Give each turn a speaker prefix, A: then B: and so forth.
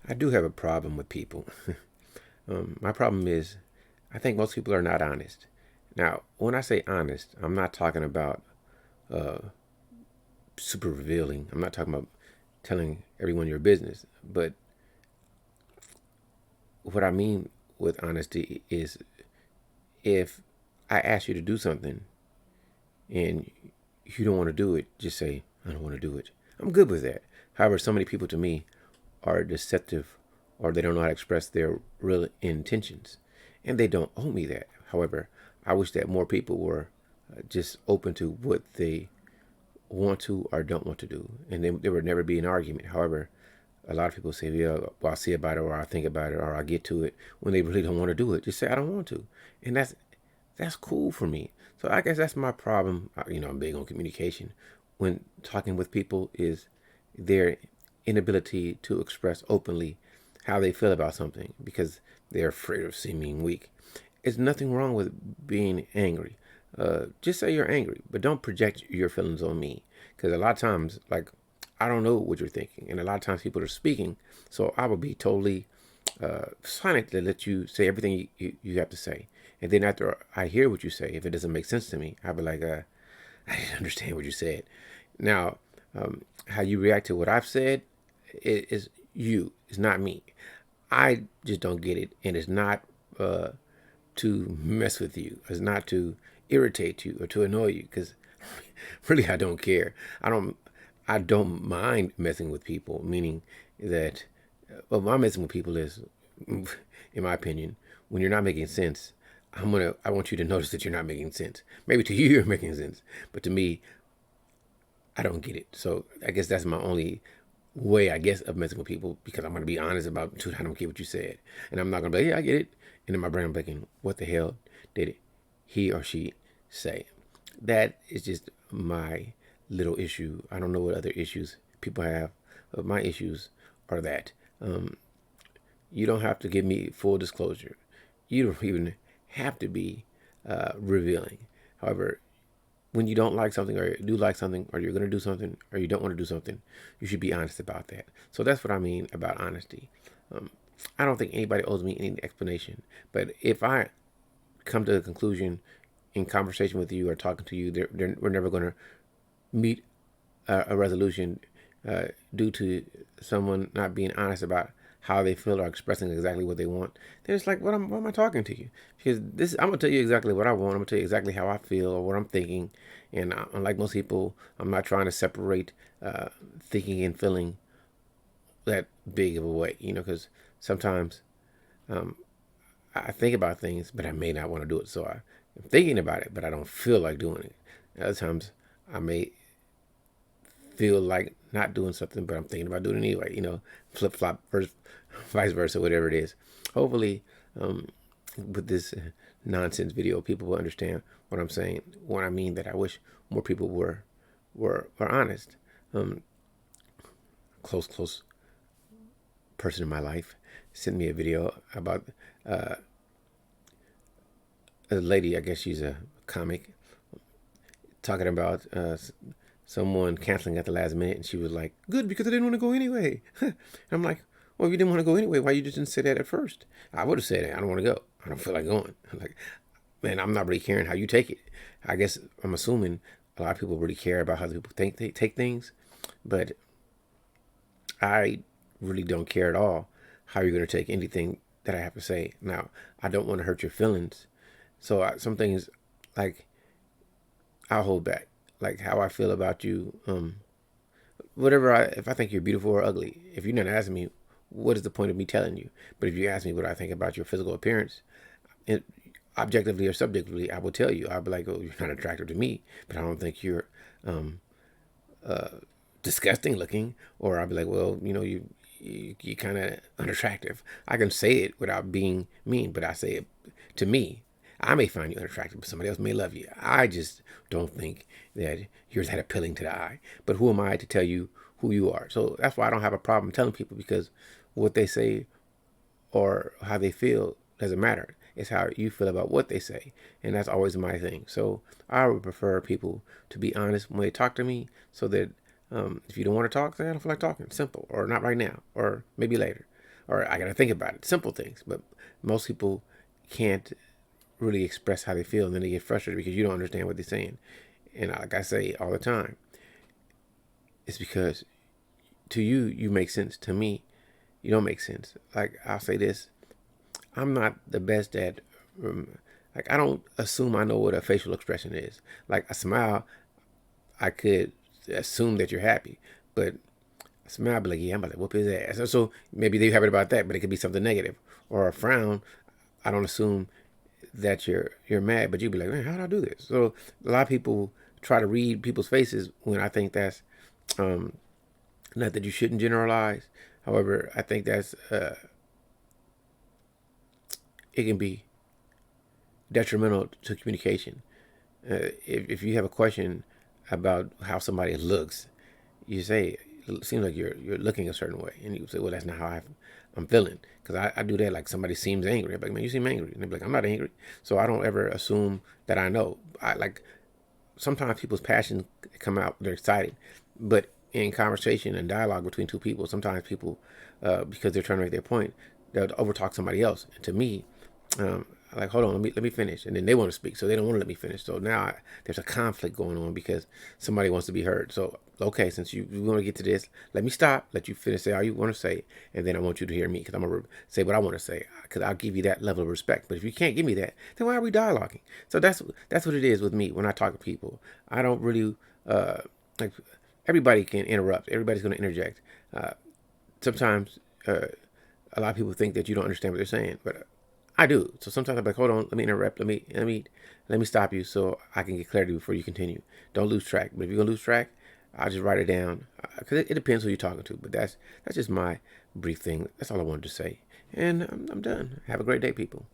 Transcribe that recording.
A: I do have a problem with people. My problem is, I think most people are not honest. Now, when I say honest, I'm not talking about uh, super revealing. I'm not talking about telling everyone your business. But what I mean with honesty is if I ask you to do something and you don't want to do it, just say, I don't want to do it. I'm good with that. However, so many people to me are deceptive or they don't know how to express their real intentions. And they don't owe me that. However, I wish that more people were just open to what they want to or don't want to do. And then there would never be an argument. However, a lot of people say, yeah, well, I'll see about it or I'll think about it or I'll get to it when they really don't want to do it. Just say, I don't want to. And that's cool for me. So I guess that's my problem. I'm big on communication. When talking with people is their inability to express openly how they feel about something because they're afraid of seeming weak. There's nothing wrong with being angry. Just say you're angry, but don't project your feelings on me. Because a lot of times, like, I don't know what you're thinking. And a lot of times people are speaking. So I will be totally silent to let you say everything you have to say. And then after I hear what you say, if it doesn't make sense to me, I'll be like, I didn't understand what you said. Now, how you react to what I've said is you. It's not me. I just don't get it. And it's not to mess with you. It's not to irritate you or to annoy you. Because really, I don't care. I don't mind messing with people. Meaning that, well, my messing with people is, in my opinion, when you're not making sense. I want you to notice that you're not making sense. Maybe to you, you're making sense, but to me, I don't get it. So I guess that's my only way, I guess, of messing with people because I'm going to be honest about, dude, I don't get what you said. And I'm not going to be like, yeah, I get it. And in my brain, I'm thinking, what the hell did he or she say? That is just my little issue. I don't know what other issues people have, but my issues are that. You don't have to give me full disclosure. You don't even have to be revealing. However, when you don't like something or do like something or you're going to do something or you don't want to do something, you should be honest about that. So that's what I mean about honesty. I don't think anybody owes me any explanation. But if I come to the conclusion in conversation with you or talking to you, we're never going to meet a resolution due to someone not being honest about how they feel or expressing exactly what they want, then it's like, what am I talking to you? Because I'm gonna tell you exactly what I want. I'm gonna tell you exactly how I feel or what I'm thinking. And unlike most people, I'm not trying to separate thinking and feeling that big of a way, because sometimes I think about things, but I may not want to do it. So I'm thinking about it, but I don't feel like doing it. Other times I may feel like not doing something, but I'm thinking about doing it anyway, flip flop, vice versa, whatever it is. Hopefully, with this nonsense video, people will understand what I'm saying, what I mean, that I wish more people were honest. Close person in my life sent me a video about a lady, I guess she's a comic, talking about someone canceling at the last minute, and she was like, good, because I didn't want to go anyway. And I'm like, well, if you didn't want to go anyway, why you just didn't say that at first? I would have said, I don't want to go. I don't feel like going. I'm like, man, I'm not really caring how you take it. I guess I'm assuming a lot of people really care about how people think they take things, but I really don't care at all how you're going to take anything that I have to say. Now, I don't want to hurt your feelings. So some things, like, I'll hold back. Like how I feel about you, if I think you're beautiful or ugly, if you're not asking me, what is the point of me telling you? But if you ask me what I think about your physical appearance, objectively or subjectively, I will tell you. I'll be like, oh, you're not attractive to me, but I don't think you're disgusting looking. Or I'll be like, well, you kind of unattractive. I can say it without being mean, but I say it to me. I may find you unattractive, but somebody else may love you. I just don't think that you're that appealing to the eye. But who am I to tell you who you are? So that's why I don't have a problem telling people, because what they say or how they feel doesn't matter. It's how you feel about what they say. And that's always my thing. So I would prefer people to be honest when they talk to me, so that if you don't want to talk, then I don't feel like talking. Simple. Or not right now. Or maybe later. or I got to think about it. Simple things, but most people can't really express how they feel, and then they get frustrated because you don't understand what they're saying. And like I say all the time, it's because to you, you make sense. To me, you don't make sense. Like, I'll say this: I'm not the best at, like, I don't assume I know what a facial expression is. Like, a smile, I could assume that you're happy, but a smile, I'd be like, yeah, I'm about to whoop his ass. So maybe they're happy about that, but it could be something negative. Or a frown, I don't assume that you're mad, but you'd be like, man, how did I do this? So a lot of people try to read people's faces when I think that's, not that you shouldn't generalize. However, I think that's, it can be detrimental to communication. If you have a question about how somebody looks, you say, it seems like you're looking a certain way, and you say, well, that's not how I'm feeling, because I do that. Like, somebody seems angry, I'm like, man, you seem angry, and they're like, I'm not angry. So I don't ever assume that I know. I like, sometimes people's passions come out, they're excited, but in conversation and dialogue between two people, sometimes people, because they're trying to make their point, they'll overtalk somebody else. And to me, like, hold on, let me finish, and then they want to speak, so they don't want to let me finish. So now there's a conflict going on because somebody wants to be heard. So okay, since you want to get to this, let me stop, let you finish, say all you want to say, and then I want you to hear me, because I'm gonna say what I want to say, because I'll give you that level of respect. But if you can't give me that, then why are we dialoguing? So that's what it is with me when I talk to people. I don't really, like, everybody can interrupt. Everybody's going to interject. Sometimes a lot of people think that you don't understand what they're saying, but I do. So sometimes I'm like, hold on, let me interrupt. Let me stop you so I can get clarity before you continue. Don't lose track. But if you're gonna lose track, I'll just write it down, because it depends who you're talking to. But that's just my brief thing. That's all I wanted to say, and I'm done. Have a great day, people.